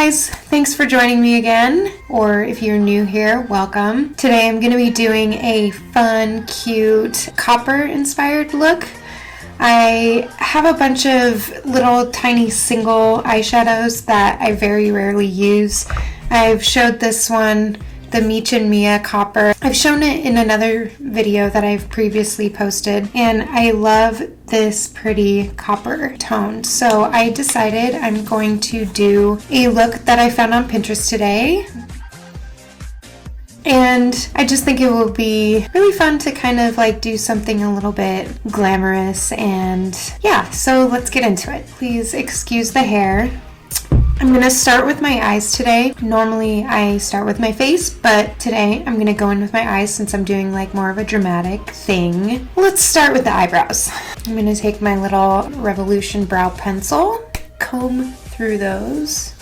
guys, thanks for joining me again, or if you're new here, welcome. Today I'm going to be doing a fun, cute, copper-inspired look. I have a bunch of little tiny single eyeshadows that I very rarely use. I've showed this one, the Meech and Mia Copper. I've shown it in another video that I've previously posted, and I love this pretty copper tone. So I decided I'm going to do a look that I found on Pinterest today. And I just think it will be really fun to kind of like do something a little bit glamorous, and yeah, so let's get into it. Please excuse the hair. I'm going to start with my eyes today. Normally I start with my face, but today I'm going to go in with my eyes since I'm doing like more of a dramatic thing. Let's start with the eyebrows. I'm going to take my little Revolution brow pencil, comb through those,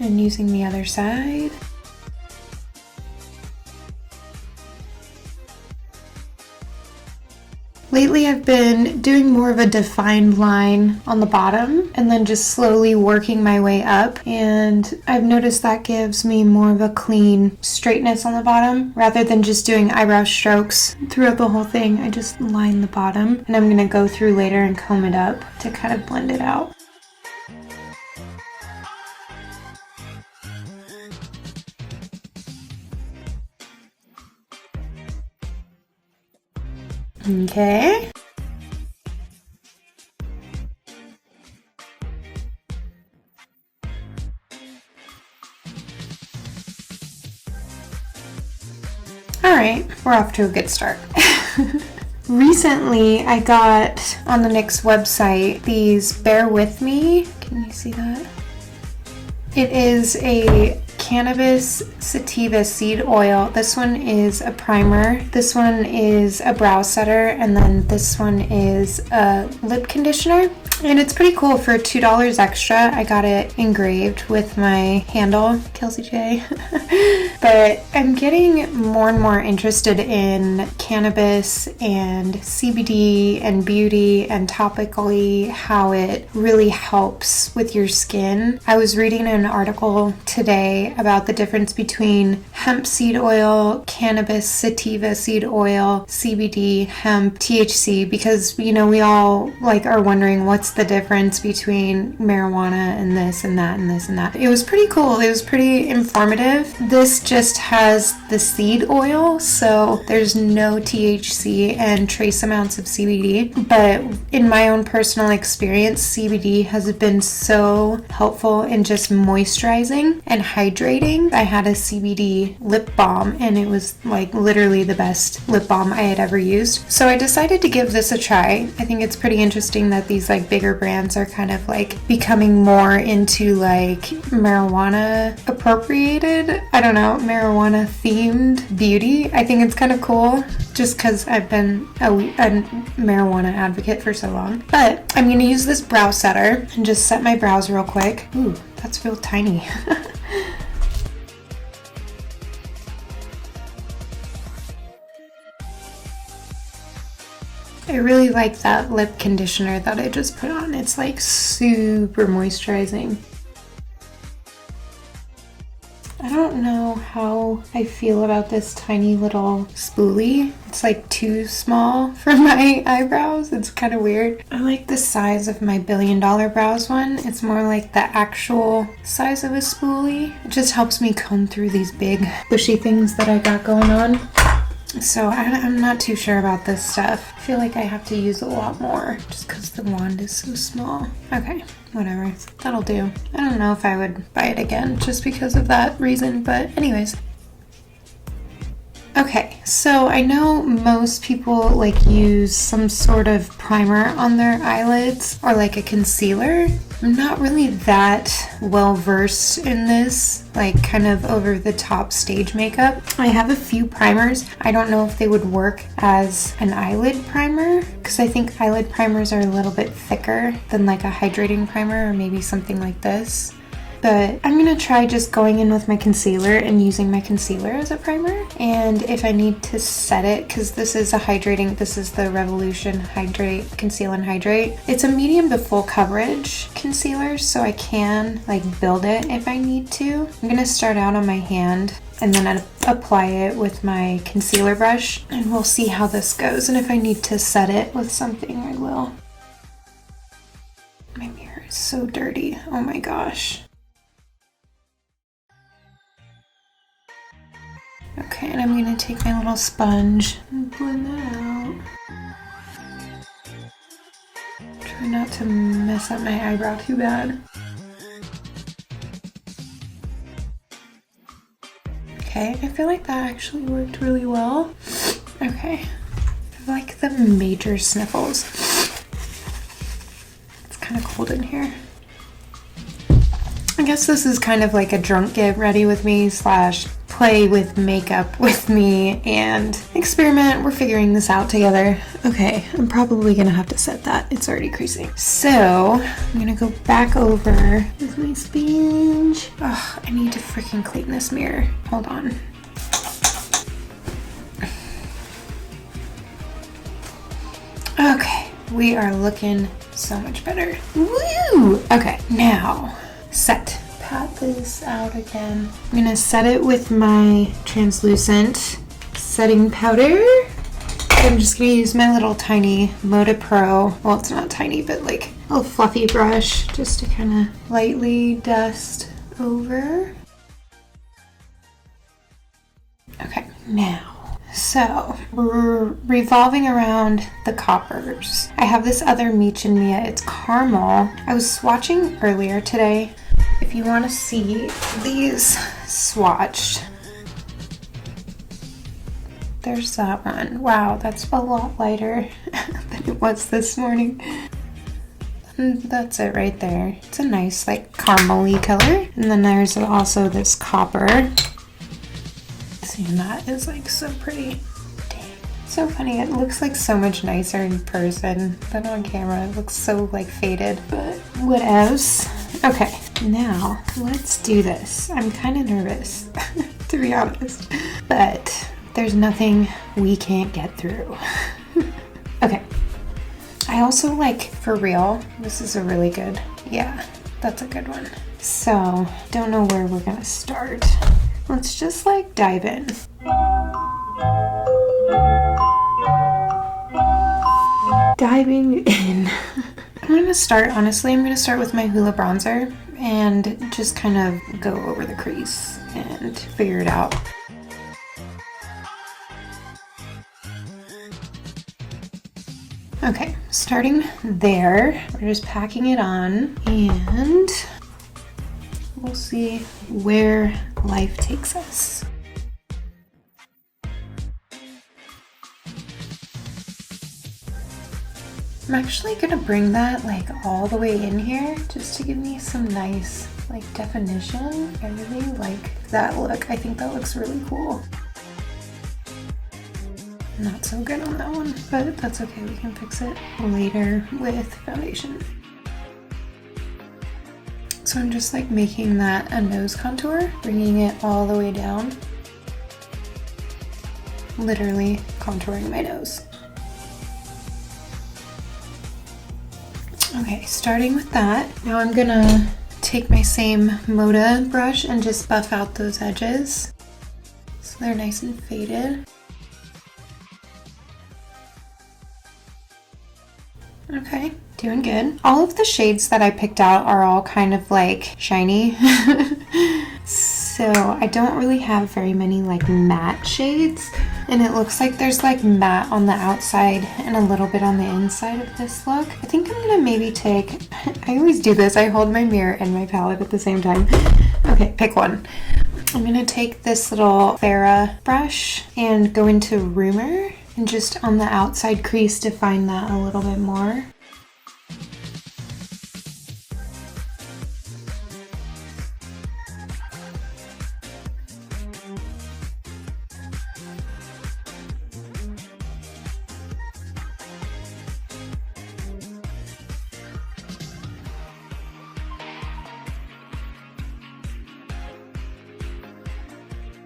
and using the other side. Lately I've been doing more of a defined line on the bottom and then just slowly working my way up, and I've noticed that gives me more of a clean straightness on the bottom rather than just doing eyebrow strokes throughout the whole thing. I just line the bottom and I'm going to go through later and comb it up to kind of blend it out. Okay. Alright, we're off to a good start. Recently, I got on the NYX website these Bear With Me. Can you see that? It is a Cannabis sativa seed oil. This one is a primer, this one is a brow setter, and then this one is a lip conditioner. And it's pretty cool for $2 extra. I got it engraved with my handle, Kelsey J. But I'm getting more and more interested in cannabis and CBD and beauty and topically how it really helps with your skin. I was reading an article today about the difference between hemp seed oil, cannabis sativa seed oil, CBD, hemp, THC, because we all like are wondering what's the difference between marijuana and this and that and this and that. It was pretty cool. It was pretty informative. This just has the seed oil, so there's no THC and trace amounts of CBD. But in my own personal experience, CBD has been so helpful in just moisturizing and hydrating. I had a CBD lip balm and it was like literally the best lip balm I had ever used. So I decided to give this a try. I think it's pretty interesting that these like bigger brands are kind of like becoming more into like marijuana appropriated, I don't know, marijuana themed beauty. I think it's kind of cool just because I've been a marijuana advocate for so long. But I'm going to use this brow setter and just set my brows real quick. Ooh, that's real tiny. I really like that lip conditioner that I just put on. It's like super moisturizing. I don't know how I feel about this tiny little spoolie. It's like too small for my eyebrows. It's kind of weird. I like the size of my $1 billion brows one. It's more like the actual size of a spoolie. It just helps me comb through these big bushy things that I got going on. So I'm not too sure about this stuff. I feel like I have to use a lot more just because the wand is so small. Okay, whatever. That'll do. I don't know if I would buy it again just because of that reason, but anyways. Okay, so I know most people like use some sort of primer on their eyelids or like a concealer. I'm not really that well versed in this, like kind of over the top stage makeup. I have a few primers. I don't know if they would work as an eyelid primer because I think eyelid primers are a little bit thicker than like a hydrating primer or maybe something like this. but I'm gonna try just going in with my concealer and using my concealer as a primer. And if I need to set it, because this is the Revolution Hydrate Conceal and Hydrate. It's a medium to full coverage concealer, so I can like build it if I need to. I'm gonna start out on my hand and then I'd apply it with my concealer brush, and we'll see how this goes. And if I need to set it with something, I will. My mirror is so dirty. Oh my gosh. Okay, and I'm gonna take my little sponge and blend that out. Try not to mess up my eyebrow too bad. Okay, I feel like that actually worked really well. Okay, I have like the major sniffles. It's kind of cold in here. I guess this is kind of like a drunk get ready with me slash play with makeup with me and experiment. We're figuring this out together. Okay, I'm probably gonna have to set that. It's already creasing. So I'm gonna go back over with my sponge. Oh, I need to freaking clean this mirror. Hold on. Okay, we are looking so much better. Woo! Okay, now set. Pat this out again. I'm gonna set it with my translucent setting powder. I'm just gonna use my little tiny Moda Pro. Well, it's not tiny, but like a little fluffy brush just to kind of lightly dust over. Okay, now. So we're revolving around the coppers. I have this other Meech and Mia. It's caramel. I was swatching earlier today. If you want to see these swatched, there's that one. Wow, that's a lot lighter than it was this morning. And that's it right there. It's a nice like caramel-y color. And then there's also this copper. And that is like so pretty. Dang. So funny. It looks like so much nicer in person than on camera. It looks so like faded, but what else? Okay, now let's do this. I'm kind of nervous, to be honest, but there's nothing we can't get through. Okay. I also like, for real, this is a really good, yeah, that's a good one. So, don't know where we're gonna start. Let's just like dive in. Diving in. I'm gonna start with my Hoola bronzer and just kind of go over the crease and figure it out. Okay, starting there, we're just packing it on and we'll see where life takes us. I'm actually gonna bring that like all the way in here just to give me some nice like definition. I really like that look. I think that looks really cool. Not so good on that one, but that's okay. We can fix it later with foundation. So I'm just like making that a nose contour, bringing it all the way down. Literally contouring my nose. Okay, starting with that. Now I'm gonna take my same Moda brush and just buff out those edges so they're nice and faded. Okay, doing good. All of the shades that I picked out are all kind of like shiny. So I don't really have very many like matte shades. And it looks like there's like matte on the outside and a little bit on the inside of this look. I think I'm gonna maybe take, I always do this, I hold my mirror and my palette at the same time. Okay, pick one. I'm gonna take this little Farrah brush and go into Rumor and just on the outside crease define that a little bit more.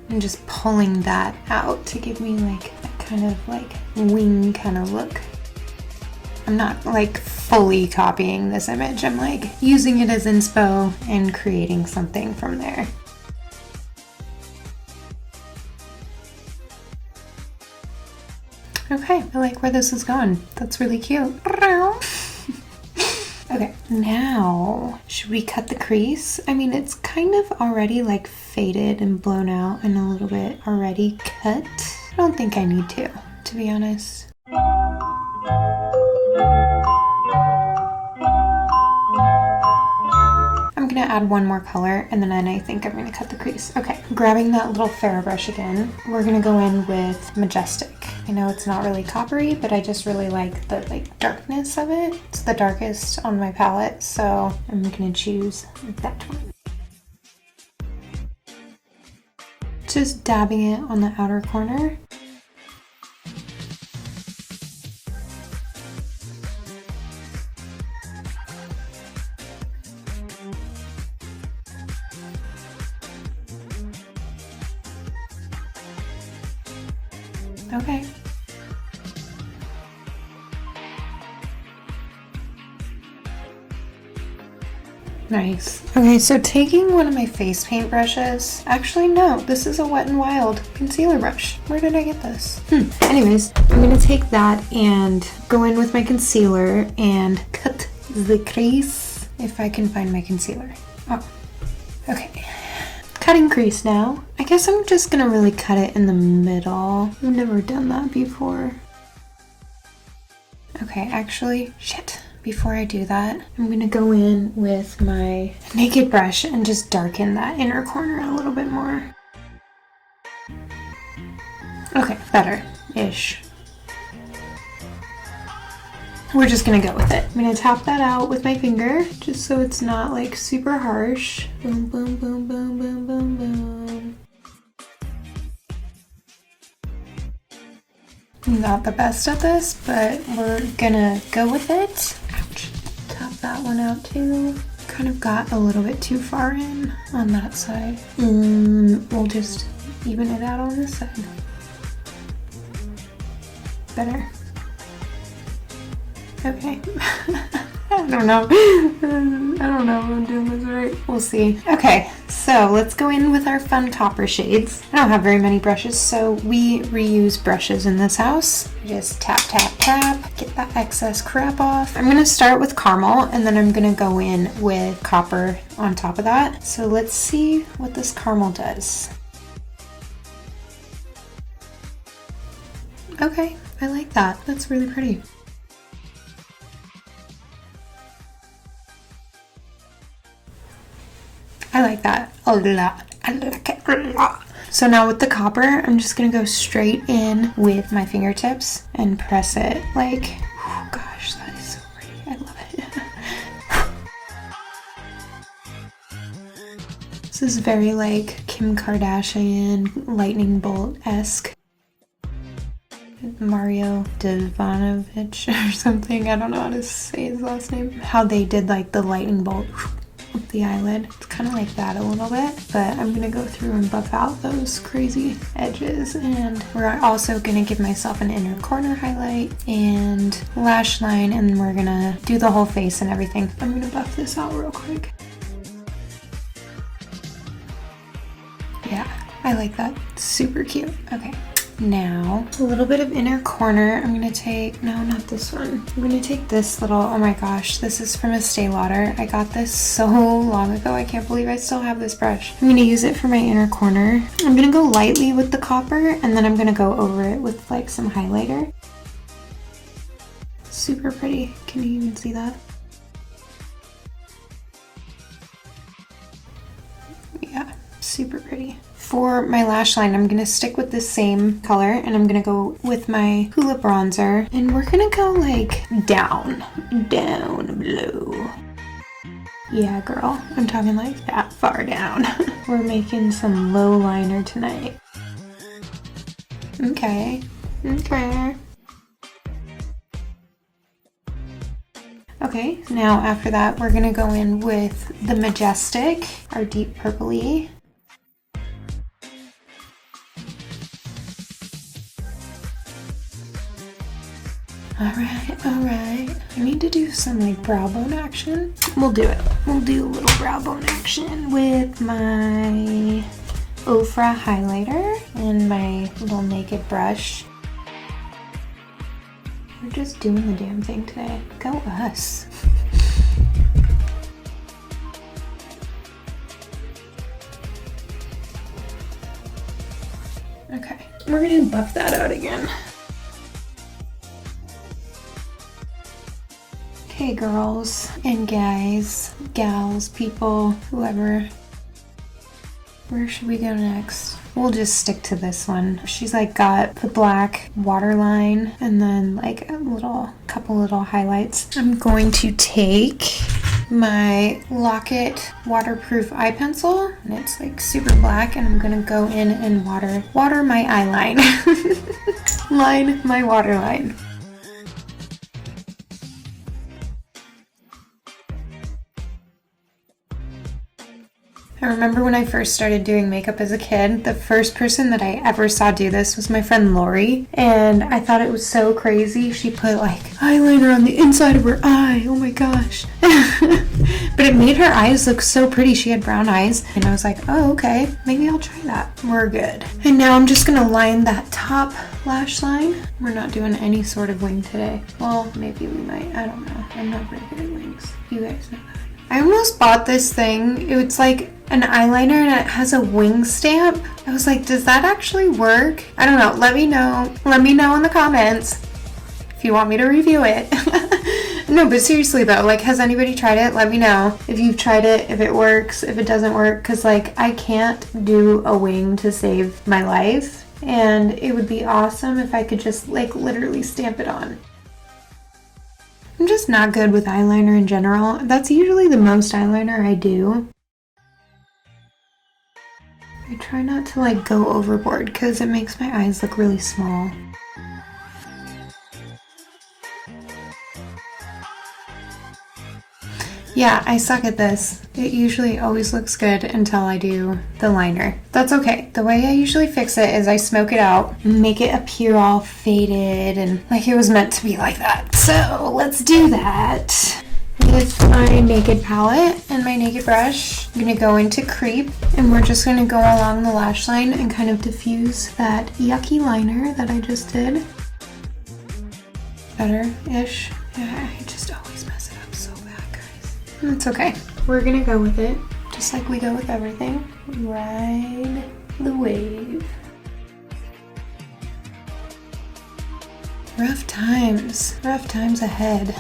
and just pulling that out to give me like a kind of like wing kind of look. I'm not like fully copying this image. I'm like using it as inspo and creating something from there. Okay, I like where this is going. That's really cute. Okay, now should we cut the crease? I mean, it's kind of already like faded and blown out and a little bit already cut. I don't think I need to be honest. I'm gonna add one more color and then I think I'm gonna cut the crease. Okay, grabbing that little ferro brush again, we're gonna go in with Majestic. I know it's not really coppery, but I just really like the like darkness of it. It's the darkest on my palette, so I'm gonna choose that one. Just dabbing it on the outer corner. Okay. Nice. Okay, so taking one of my face paint brushes, actually no, this is a Wet n Wild concealer brush. Where did I get this? Anyways, I'm gonna take that and go in with my concealer and cut the crease if I can find my concealer. Oh, okay. Cutting crease now. I guess I'm just gonna really cut it in the middle. I've never done that before. Okay, actually, shit. Before I do that, I'm gonna go in with my naked brush and just darken that inner corner a little bit more. Okay, better-ish. We're just gonna go with it. I'm gonna tap that out with my finger, just so it's not like super harsh. Boom, boom, boom, boom, boom, boom, boom. I'm not the best at this, but we're gonna go with it. Ouch. Tap that one out too. Kind of got a little bit too far in on that side. We'll just even it out on this side. Better. Okay. I don't know. I don't know if I'm doing this right. We'll see. Okay, so let's go in with our fun copper shades. I don't have very many brushes, so we reuse brushes in this house. Just tap, tap, tap, get that excess crap off. I'm gonna start with caramel, and then I'm gonna go in with copper on top of that. So let's see what this caramel does. Okay, I like that. That's really pretty. I like that a lot. I like it a lot. So now with the copper, I'm just gonna go straight in with my fingertips and press it like, oh gosh, that is so pretty. I love it. This is very like Kim Kardashian lightning bolt-esque. Mario Devanovich or something. I don't know how to say his last name. How they did like the lightning bolt up the eyelid. It's kind of like that a little bit, but I'm gonna go through and buff out those crazy edges, and we're also gonna give myself an inner corner highlight and lash line, and we're gonna do the whole face and everything. I'm gonna buff this out real quick. Yeah, I like that. Super cute. Okay. Now, a little bit of inner corner. I'm gonna take, no, not this one. I'm gonna take this little, oh my gosh, this is from Estee Lauder. I got this so long ago. I can't believe I still have this brush. I'm gonna use it for my inner corner. I'm gonna go lightly with the copper, and then I'm gonna go over it with like some highlighter. Super pretty. Can you even see that? Yeah, super pretty. For my lash line, I'm gonna stick with the same color, and I'm gonna go with my Hoola bronzer, and we're gonna go like down below. Yeah, girl, I'm talking like that far down. We're making some low liner tonight. Okay. Okay, now after that, we're gonna go in with the Majestic, our deep purpley. to do some like brow bone action. We'll do it. We'll do a little brow bone action with my Ofra highlighter and my little naked brush. We're just doing the damn thing today. Go us. Okay, we're gonna buff that out again. Okay, girls and guys, gals, people, whoever. Where should we go next? We'll just stick to this one. She's like got the black waterline and then like a couple little highlights. I'm going to take my Locket waterproof eye pencil, and it's like super black, and I'm gonna go in and water my eyeline. Line my waterline. I remember when I first started doing makeup as a kid, the first person that I ever saw do this was my friend Lori, and I thought it was so crazy. She put like eyeliner on the inside of her eye. Oh my gosh. But it made her eyes look so pretty. She had brown eyes, and I was like, oh, okay, maybe I'll try that. We're good. And now I'm just gonna line that top lash line. We're not doing any sort of wing today. Well, maybe we might. I don't know. I'm not very good at wings. You guys know that. I almost bought this thing. It's like an eyeliner and it has a wing stamp. I was like, does that actually work? I don't know. Let me know. Let me know in the comments if you want me to review it. No, but seriously though, like, has anybody tried it? Let me know if you've tried it, if it works, if it doesn't work, because like I can't do a wing to save my life, and it would be awesome if I could just like literally stamp it on. I'm just not good with eyeliner in general. That's usually the most eyeliner I do. I try not to like go overboard because it makes my eyes look really small. Yeah, I suck at this. It usually always looks good until I do the liner. That's okay. The way I usually fix it is I smoke it out and make it appear all faded and like it was meant to be like that. So let's do that. With my Naked palette and my Naked brush, I'm gonna go into Creep, and we're just gonna go along the lash line and kind of diffuse that yucky liner that I just did. Better-ish. Yeah, I just always mess it up so bad, guys. It's okay. We're gonna go with it, just like we go with everything. Ride the wave. Rough times ahead.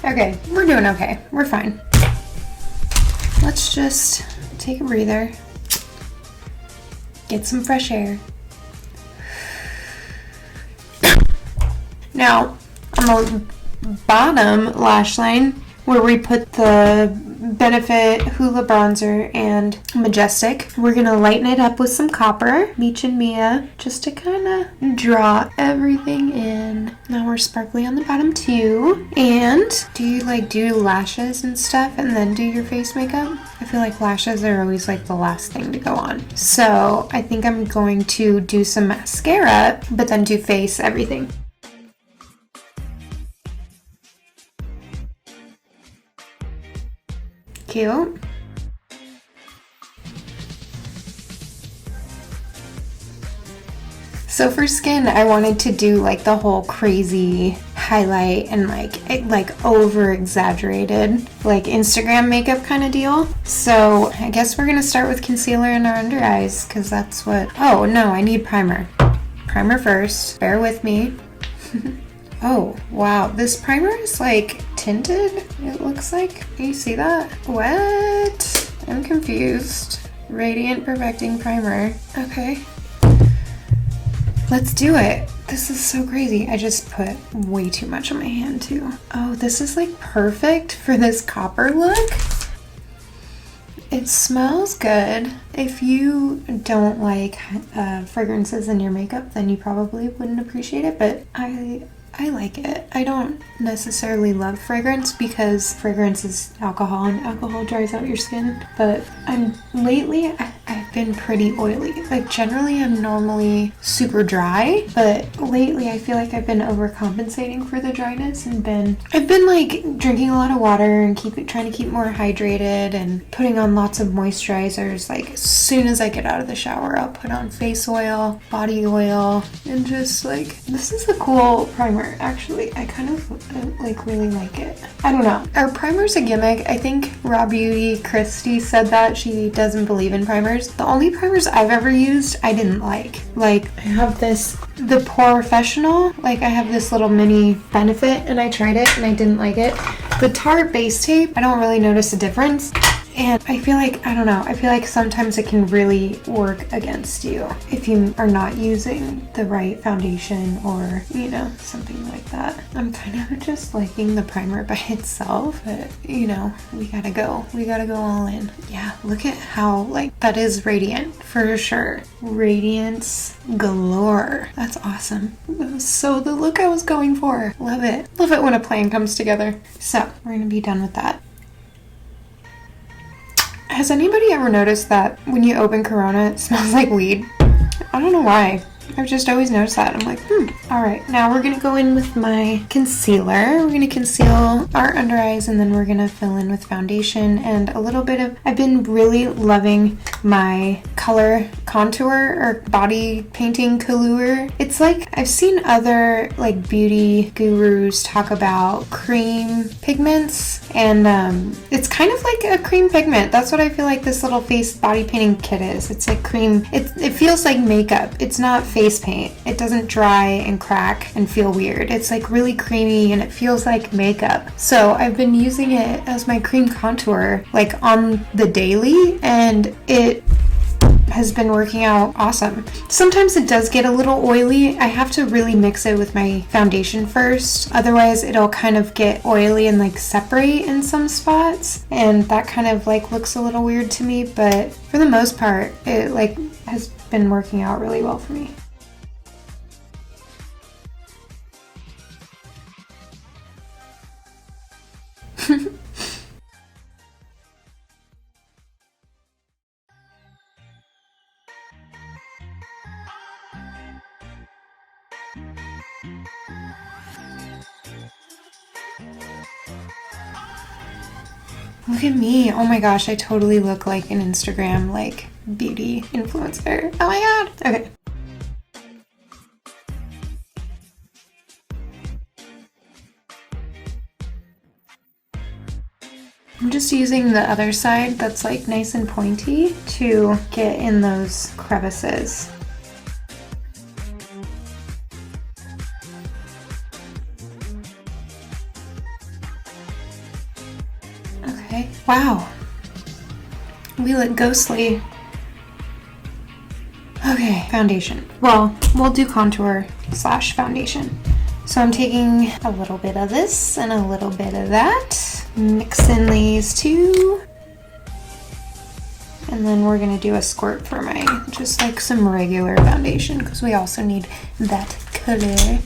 Okay, we're doing okay. We're fine. Let's just take a breather, get some fresh air. Now, on the bottom lash line, where we put the Benefit Hoola Bronzer and Majestic, we're gonna lighten it up with some copper, Meech and Mia, just to kind of draw everything in. Now we're sparkly on the bottom too. And do you like do lashes and stuff and then do your face makeup? I feel like lashes are always like the last thing to go on. So I think I'm going to do some mascara, but then do face everything. Cute. So for skin, I wanted to do like the whole crazy highlight and like over exaggerated like Instagram makeup kind of deal. So I guess we're gonna start with concealer in our under eyes because that's what. Oh no, I need primer. Primer first. Bear with me. Oh, wow. This primer is like tinted, it looks like. Can you see that? What? I'm confused. Radiant Perfecting Primer. Okay. Let's do it. This is so crazy. I just put way too much on my hand too. Oh, this is like perfect for this copper look. It smells good. If you don't like fragrances in your makeup, then you probably wouldn't appreciate it, but I like it. I don't necessarily love fragrance because fragrance is alcohol and alcohol dries out your skin. But lately I've been pretty oily. Like generally I'm normally super dry, but lately I feel like I've been overcompensating for the dryness and I've been like drinking a lot of water and trying to keep more hydrated and putting on lots of moisturizers. Like as soon as I get out of the shower, I'll put on face oil, body oil, and just like, this is a cool primer actually. I kind of like really like it. I don't know. Are primers a gimmick? I think Raw Beauty Christy said that she doesn't believe in primers. The only primers I've ever used, I didn't like. Like I have this, the Professional, like I have this little mini Benefit and I tried it and I didn't like it. The Tarte base tape, I don't really notice a difference. And I feel like, I don't know, I feel like sometimes it can really work against you if you are not using the right foundation or, you know, something like that. I'm kind of just liking the primer by itself, but, you know, we gotta go all in. Yeah, look at how, like, that is radiant for sure. Radiance galore. That's awesome. That was so the look I was going for. Love it. Love it when a plan comes together. So, we're gonna be done with that. Has anybody ever noticed that when you open Corona, it smells like weed? I don't know why. I've just always noticed that. I'm like, Alright, now we're going to go in with my concealer. We're going to conceal our under eyes and then we're going to fill in with foundation and a little bit of... I've been really loving my color contour or body painting color. It's like, I've seen other like beauty gurus talk about cream pigments and it's kind of like a cream pigment. That's what I feel like this little face body painting kit is. It's like cream. It feels like makeup. It's not face paint. It doesn't dry and crack and feel weird. It's like really creamy and it feels like makeup. So I've been using it as my cream contour like on the daily and it has been working out awesome. Sometimes it does get a little oily. I have to really mix it with my foundation first. Otherwise it'll kind of get oily and like separate in some spots. And that kind of like looks a little weird to me. But for the most part, it like has been working out really well for me. Look at me. Oh my gosh, I totally look like an Instagram like beauty influencer. Oh my god. Okay. I'm just using the other side that's like nice and pointy to get in those crevices. Okay. Wow. We look ghostly. Okay, foundation. Well, we'll do contour / foundation. So I'm taking a little bit of this and a little bit of that. Mixing these two. And then we're gonna do a squirt for my, just like some regular foundation because we also need that color.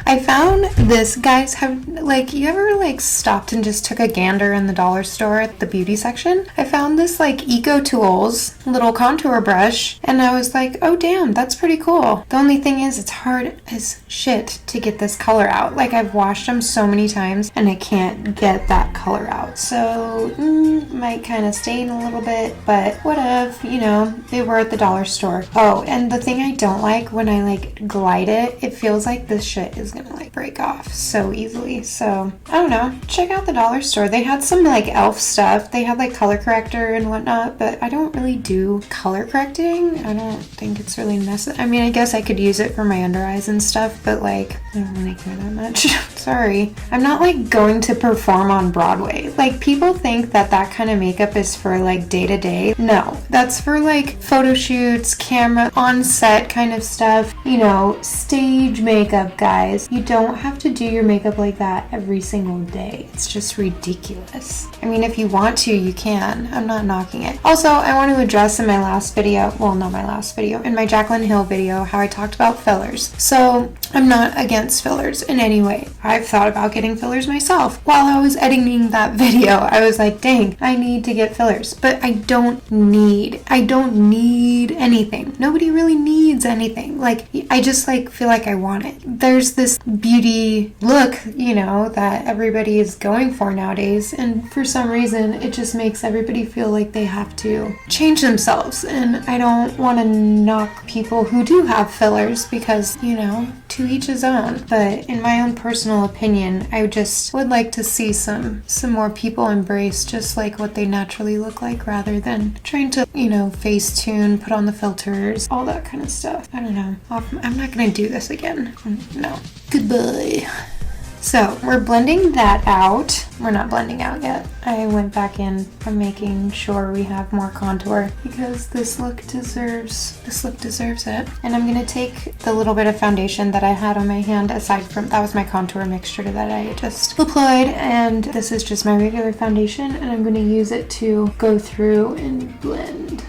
I found this, guys, have like, you ever like stopped and just took a gander in the dollar store at the beauty section? I found this like Eco Tools little contour brush and I was like, oh damn, that's pretty cool. The only thing is it's hard as shit to get this color out. Like I've washed them so many times and I can't get that color out. So might kind of stain a little bit, but whatever, you know, they were at the dollar store. Oh, and the thing I don't like when I like glide it, it feels like this shit is gonna like break off so easily. So I don't know, check out the dollar store. They had some like elf stuff. They had like color corrector and whatnot, but I don't really do color correcting. I don't think it's really necessary. I mean, I guess I could use it for my under eyes and stuff, but like I don't really care that much. Sorry, I'm not like going to perform on Broadway. Like people think that that kind of makeup is for like day to day. No, that's for like photo shoots, camera on set kind of stuff, you know, stage stage makeup, guys. You don't have to do your makeup like that every single day. It's just ridiculous. I mean, if you want to, you can. I'm not knocking it. Also, I want to address in my last video, well, not my last video, in my Jaclyn Hill video, how I talked about fillers. So I'm not against fillers in any way. I've thought about getting fillers myself. While I was editing that video, I was like, dang, I need to get fillers, but I don't need anything. Nobody really needs anything. Like, I just like feel like I want it. There's this beauty look, you know, that everybody is going for nowadays, and for some reason it just makes everybody feel like they have to change themselves. And I don't want to knock people who do have fillers, because, you know, to each his own. But in my own personal opinion, I just would like to see some more people embrace just like what they naturally look like, rather than trying to, you know, face tune, put on the filters, all that kind of stuff. I don't know. I'm not gonna do this again. No. Goodbye. So we're blending that out. We're not blending out yet. I went back in. I'm making sure we have more contour, because this look deserves it. And I'm gonna take the little bit of foundation that I had on my hand, aside from, that was my contour mixture that I just applied, and this is just my regular foundation, and I'm gonna use it to go through and blend.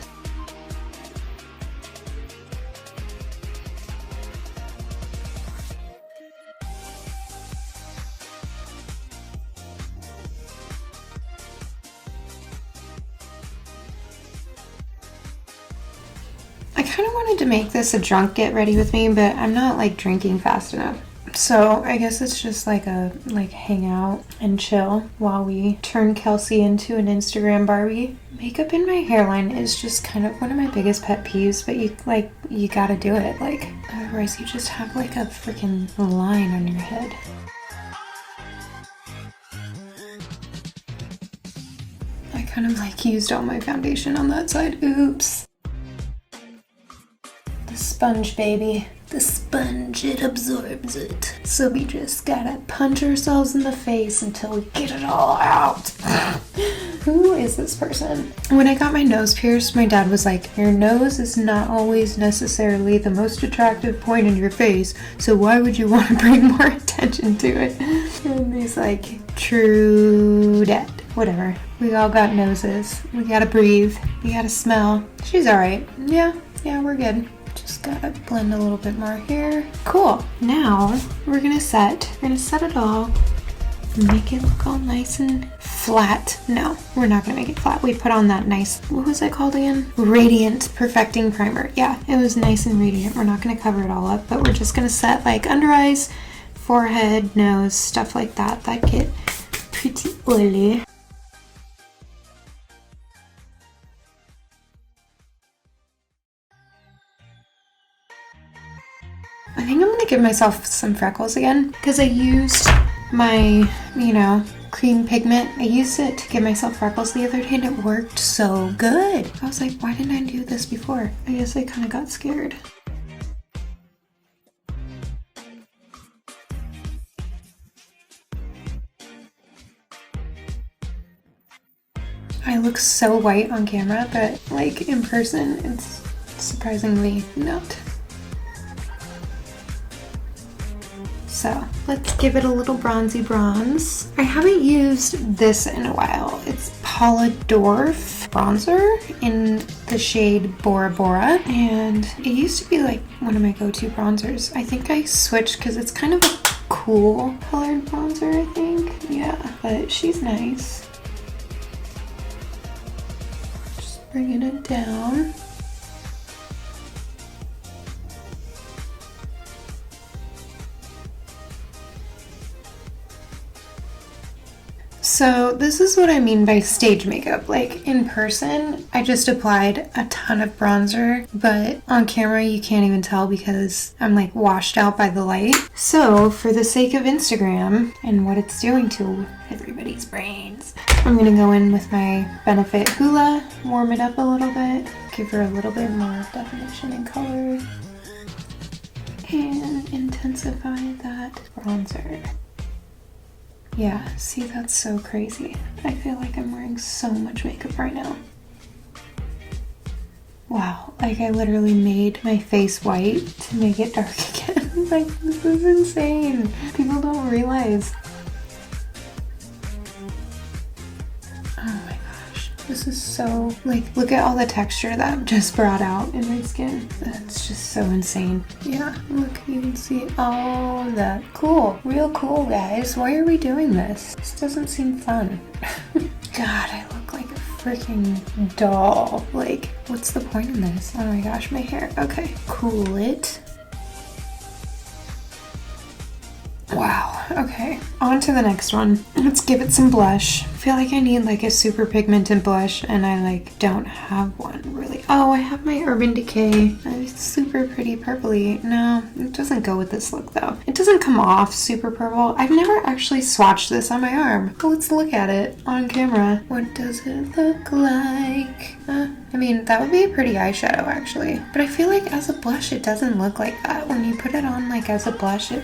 I kind of wanted to make this a drunk get ready with me, but I'm not like drinking fast enough. So I guess it's just like a hang out and chill while we turn Kelsey into an Instagram Barbie. Makeup in my hairline is just kind of one of my biggest pet peeves, but you gotta do it. Like, otherwise you just have like a freaking line on your head. I kind of like used all my foundation on that side. Oops. The sponge, baby. The sponge, it absorbs it. So we just gotta punch ourselves in the face until we get it all out. Who is this person? When I got my nose pierced, my dad was like, your nose is not always necessarily the most attractive point in your face, so why would you want to bring more attention to it? And he's like, true dat. Whatever. We all got noses. We gotta breathe. We gotta smell. She's alright. Yeah, we're good. Just gotta blend a little bit more here. Cool. Now we're gonna set it all, make it look all nice and flat. No, we're not gonna make it flat. We put on that nice, what was it called again? Radiant Perfecting Primer. Yeah, it was nice and radiant. We're not gonna cover it all up, but we're just gonna set like under eyes, forehead, nose, stuff like that get pretty oily. I think I'm gonna give myself some freckles again, because I used my, cream pigment. I used it to give myself freckles the other day, and it worked so good. I was like, why didn't I do this before? I guess I kind of got scared. I look so white on camera, but like in person, it's surprisingly not. So let's give it a little bronzy bronze. I haven't used this in a while. It's Paula Dorf bronzer in the shade Bora Bora, and it used to be like one of my go-to bronzers. I think I switched because it's kind of a cool colored bronzer, I think. Yeah, but she's nice. Just bringing it down. So this is what I mean by stage makeup. Like in person, I just applied a ton of bronzer, but on camera you can't even tell because I'm like washed out by the light. So for the sake of Instagram and what it's doing to everybody's brains, I'm gonna go in with my Benefit Hoola, warm it up a little bit, give her a little bit more definition and color, and intensify that bronzer. Yeah, see, that's so crazy. I feel like I'm wearing so much makeup right now. Wow, like I literally made my face white to make it dark again. Like, this is insane. People don't realize. Oh my gosh, this is so, like, look at all the texture that just brought out in my skin. That's just so insane. Yeah, look, you can see all that. Cool, real cool, guys. Why are we doing this? This doesn't seem fun. God, I look like a freaking doll. Like, what's the point in this? Oh my gosh, my hair. Okay, cool it. Wow, okay, on to the next one. Let's give it some blush. I feel like I need like a super pigmented blush and I like don't have one really. Oh, I have my Urban Decay. It's super pretty purpley. No, it doesn't go with this look though. It doesn't come off super purple. I've never actually swatched this on my arm. But let's look at it on camera. What does it look like? I mean, that would be a pretty eyeshadow actually. But I feel like as a blush, it doesn't look like that. When you put it on like as a blush, I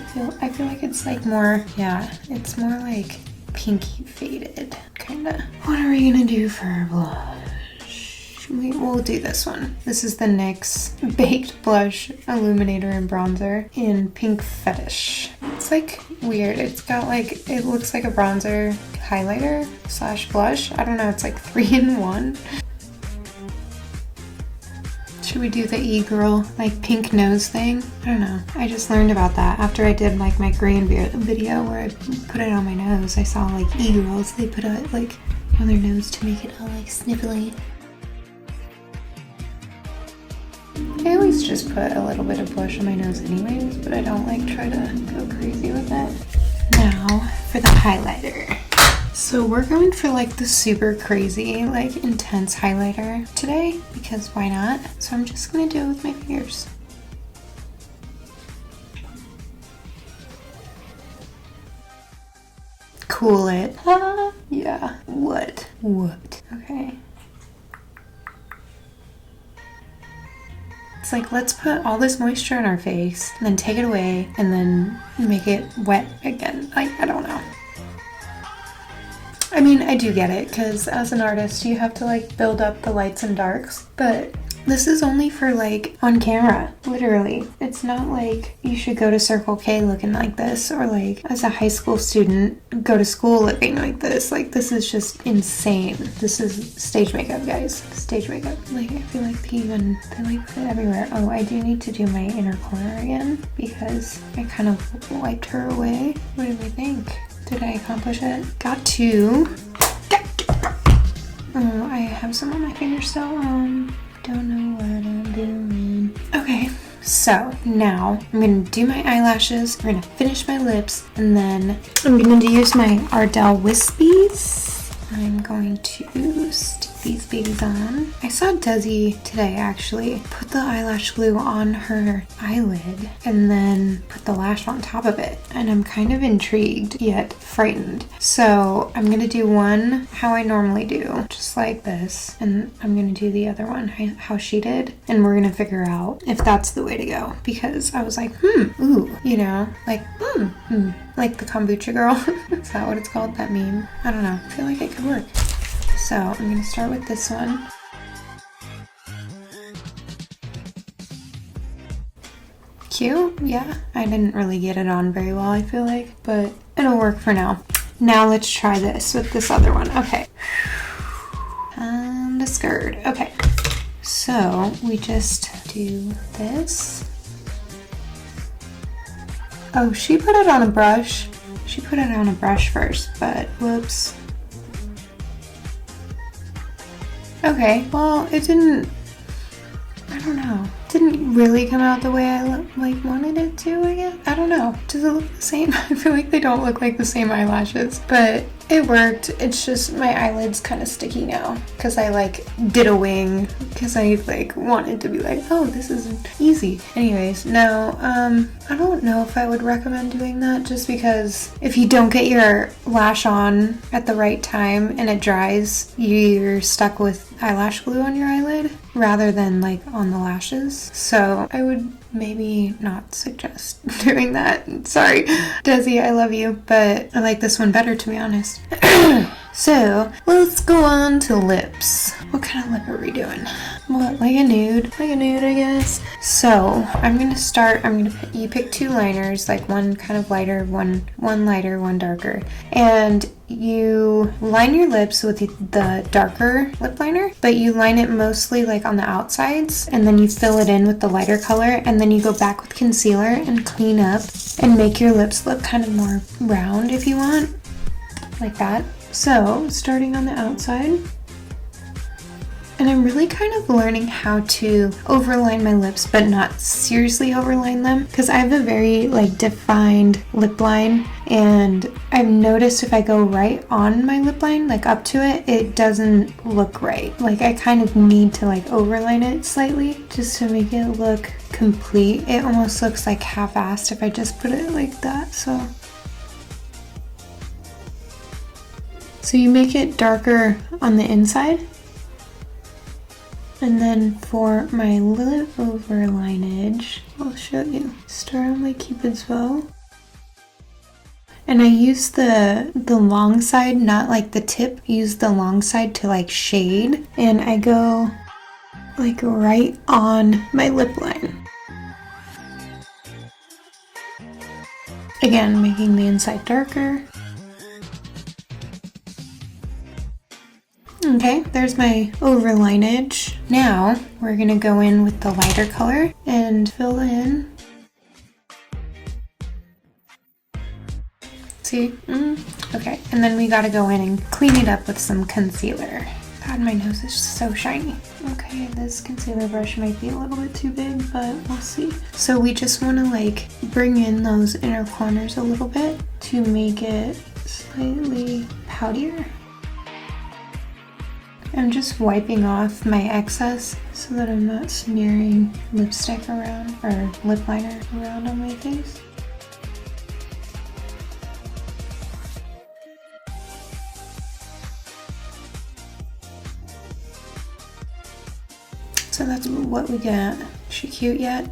feel like it's like more, yeah, it's more like pinky faded, kinda. What are we gonna do for blush? We'll do this one. This is the NYX Baked Blush Illuminator and Bronzer in Pink Fetish. It's like weird. It's got like, it looks like a bronzer highlighter slash blush. I don't know, it's like 3 in 1. Should we do the e-girl like pink nose thing? I don't know. I just learned about that after I did like my Korean video where I put it on my nose. I saw like e-girls, they put it like on their nose to make it all like sniffly. I always just put a little bit of blush on my nose anyways, but I don't like try to go crazy with it. Now for the highlighter. So we're going for like the super crazy, like intense highlighter today because why not? So I'm just gonna do it with my fingers. Cool it. Yeah. What? Okay. It's like, let's put all this moisture on our face and then take it away and then make it wet again. Like, I don't know. I mean, I do get it, because as an artist, you have to like build up the lights and darks, but this is only for like on camera, literally. It's not like you should go to Circle K looking like this, or like as a high school student, go to school looking like this. Like, this is just insane. This is stage makeup, guys. Stage makeup. Like, I feel like they like put it everywhere. Oh, I do need to do my inner corner again, because I kind of wiped her away. What do we think? Did I accomplish it? Got 2. Oh, I have some on my fingers still. Don't know what I'm doing. Okay, so now I'm gonna do my eyelashes. We're gonna finish my lips, and then I'm gonna use my Ardell Wispies. I'm going to stick these babies on. I saw Desi today actually put the eyelash glue on her eyelid and then put the lash on top of it, and I'm kind of intrigued yet frightened. So I'm gonna do one how I normally do, just like this, and I'm gonna do the other one how she did, and we're gonna figure out if that's the way to go, because I was like, ooh, you know, like like the kombucha girl. Is that what it's called, that meme? I don't know, I feel like it could work. So I'm gonna start with this one. Cute, yeah. I didn't really get it on very well, I feel like, but it'll work for now. Now let's try this with this other one. Okay. And a skirt. Okay. So we just do this. Oh, she put it on a brush. She put it on a brush first, but whoops. Okay, well, it didn't, I don't know. It didn't really come out the way I like wanted it to, I guess. I don't know. Does it look the same? I feel like they don't look like the same eyelashes, but it worked. It's just my eyelid's kind of sticky now because I like did a wing because I like wanted to be like, oh, this is easy. Anyways, now I don't know if I would recommend doing that, just because if you don't get your lash on at the right time and it dries, you're stuck with eyelash glue on your eyelid rather than like on the lashes. So I would maybe not suggest doing that. Sorry, Desi, I love you, but I like this one better, to be honest. So let's go on to lips. What kind of lip are we doing? What, like a nude? Like a nude, I guess. So I'm gonna start. You pick two liners, like one kind of lighter, one lighter, one darker, and you line your lips with the darker lip liner, but you line it mostly like on the outsides, and then you fill it in with the lighter color, and then you go back with concealer and clean up and make your lips look kind of more round if you want, like that. So starting on the outside, and I'm really kind of learning how to overline my lips, but not seriously overline them, because I have a very like defined lip line, and I've noticed if I go right on my lip line, like up to it, it doesn't look right. Like I kind of need to like overline it slightly just to make it look complete. It almost looks like half-assed if I just put it like that. So you make it darker on the inside. And then for my lip overlineage, I'll show you. Start on my Cupid's bow. And I use the long side, not like the tip. Use the long side to like shade. And I go like right on my lip line. Again, making the inside darker. Okay, there's my overlineage. Now we're gonna go in with the lighter color and fill in. See? Okay, and then we gotta go in and clean it up with some concealer. God, my nose is so shiny. Okay, this concealer brush might be a little bit too big, but we'll see. So we just wanna like bring in those inner corners a little bit to make it slightly poutier. I'm just wiping off my excess so that I'm not smearing lipstick around or lip liner around on my face. So that's what we got. Is she cute yet?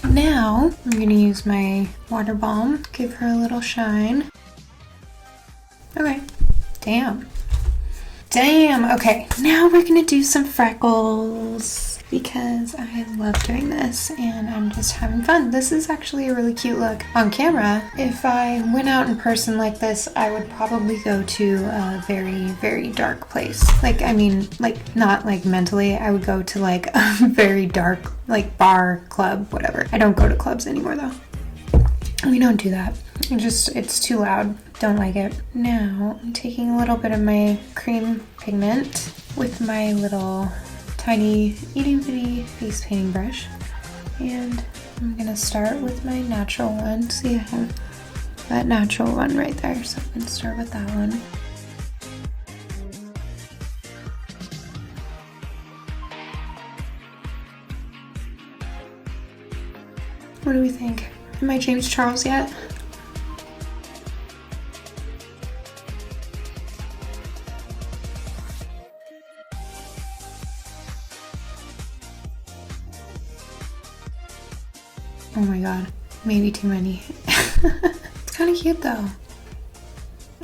Now I'm gonna use my water balm, give her a little shine. Okay, damn, okay, now we're gonna do some freckles because I love doing this and I'm just having fun. This is actually a really cute look on camera. If I went out in person like this, I would probably go to a very, very dark place. Like, I mean, like not like mentally, I would go to like a very dark, like bar, club, whatever. I don't go to clubs anymore though. We don't do that. It's too loud. Don't like it. Now I'm taking a little bit of my cream pigment with my little tiny itty bitty face painting brush, and I'm gonna start with my natural one. See, I have that natural one right there, so I'm gonna start with that one. What do we think? Am I James Charles yet? Oh my god, maybe too many. It's kind of cute though.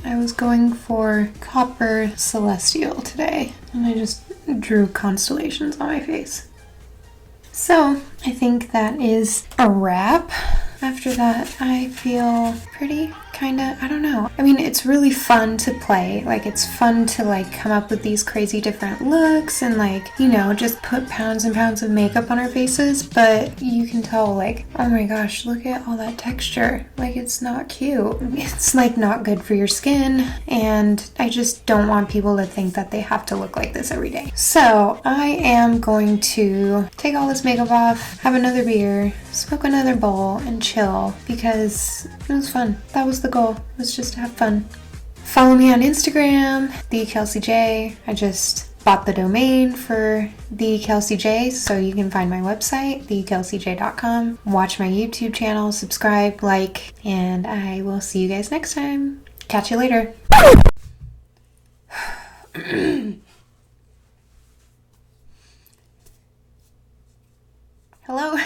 I was going for Copper Celestial today, and I just drew constellations on my face. So I think that is a wrap. After that, I feel pretty kinda, I don't know. I mean, it's really fun to play. Like, it's fun to like come up with these crazy different looks and like, you know, just put pounds and pounds of makeup on our faces. But you can tell like, oh my gosh, look at all that texture. Like, it's not cute. It's like not good for your skin. And I just don't want people to think that they have to look like this every day. So I am going to take all this makeup off, have another beer, smoke another bowl, and chill because it was fun. That was the goal, was just to have fun. Follow me on Instagram, the Kelsey J. I just bought the domain for the Kelsey J, so you can find my website, thekelseyj.com. Watch my YouTube channel, subscribe, like, and I will see you guys next time. Catch you later. Hello.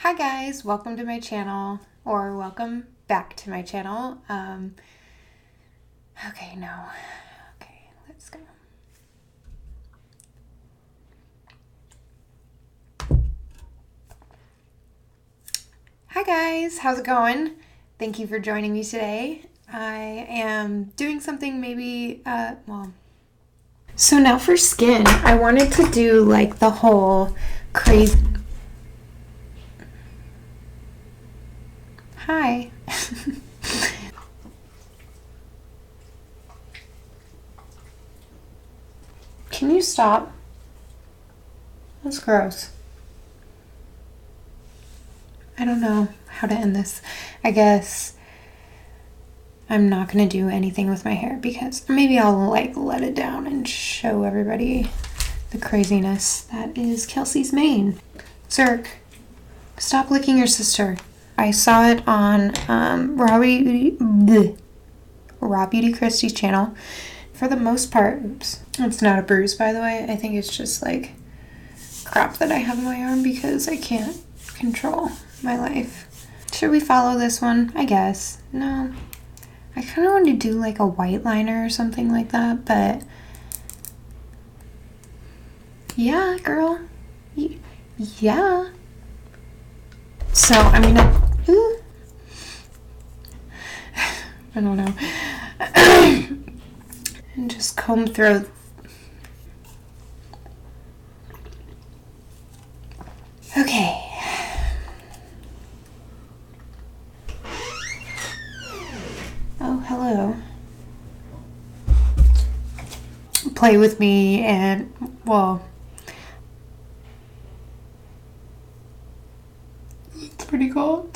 Hi guys. guys, welcome to my channel, or welcome back to my channel. Okay, let's go. Hi guys, how's it going? Thank you for joining me today. I am doing something maybe, so now for skin, I wanted to do like the whole crazy... Hi. Can you stop? That's gross. I don't know how to end this. I guess I'm not going to do anything with my hair because maybe I'll like let it down and show everybody the craziness that is Kelsey's mane. Zerk, stop licking your sister. I saw it on Raw Beauty Christie's channel. For the most part, oops, it's not a bruise, by the way. I think it's just like crap that I have in my arm because I can't control my life. Should we follow this one? I guess. No. I kind of want to do like a white liner or something like that, but yeah, girl. Yeah. So I'm gonna... I don't know. And just comb through. Okay. Oh, hello. Play with me and, well, it's pretty cool.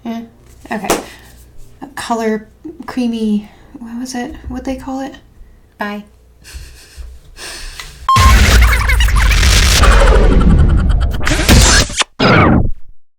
Yeah. Okay. A color creamy, what was it? What'd they call it? Bye.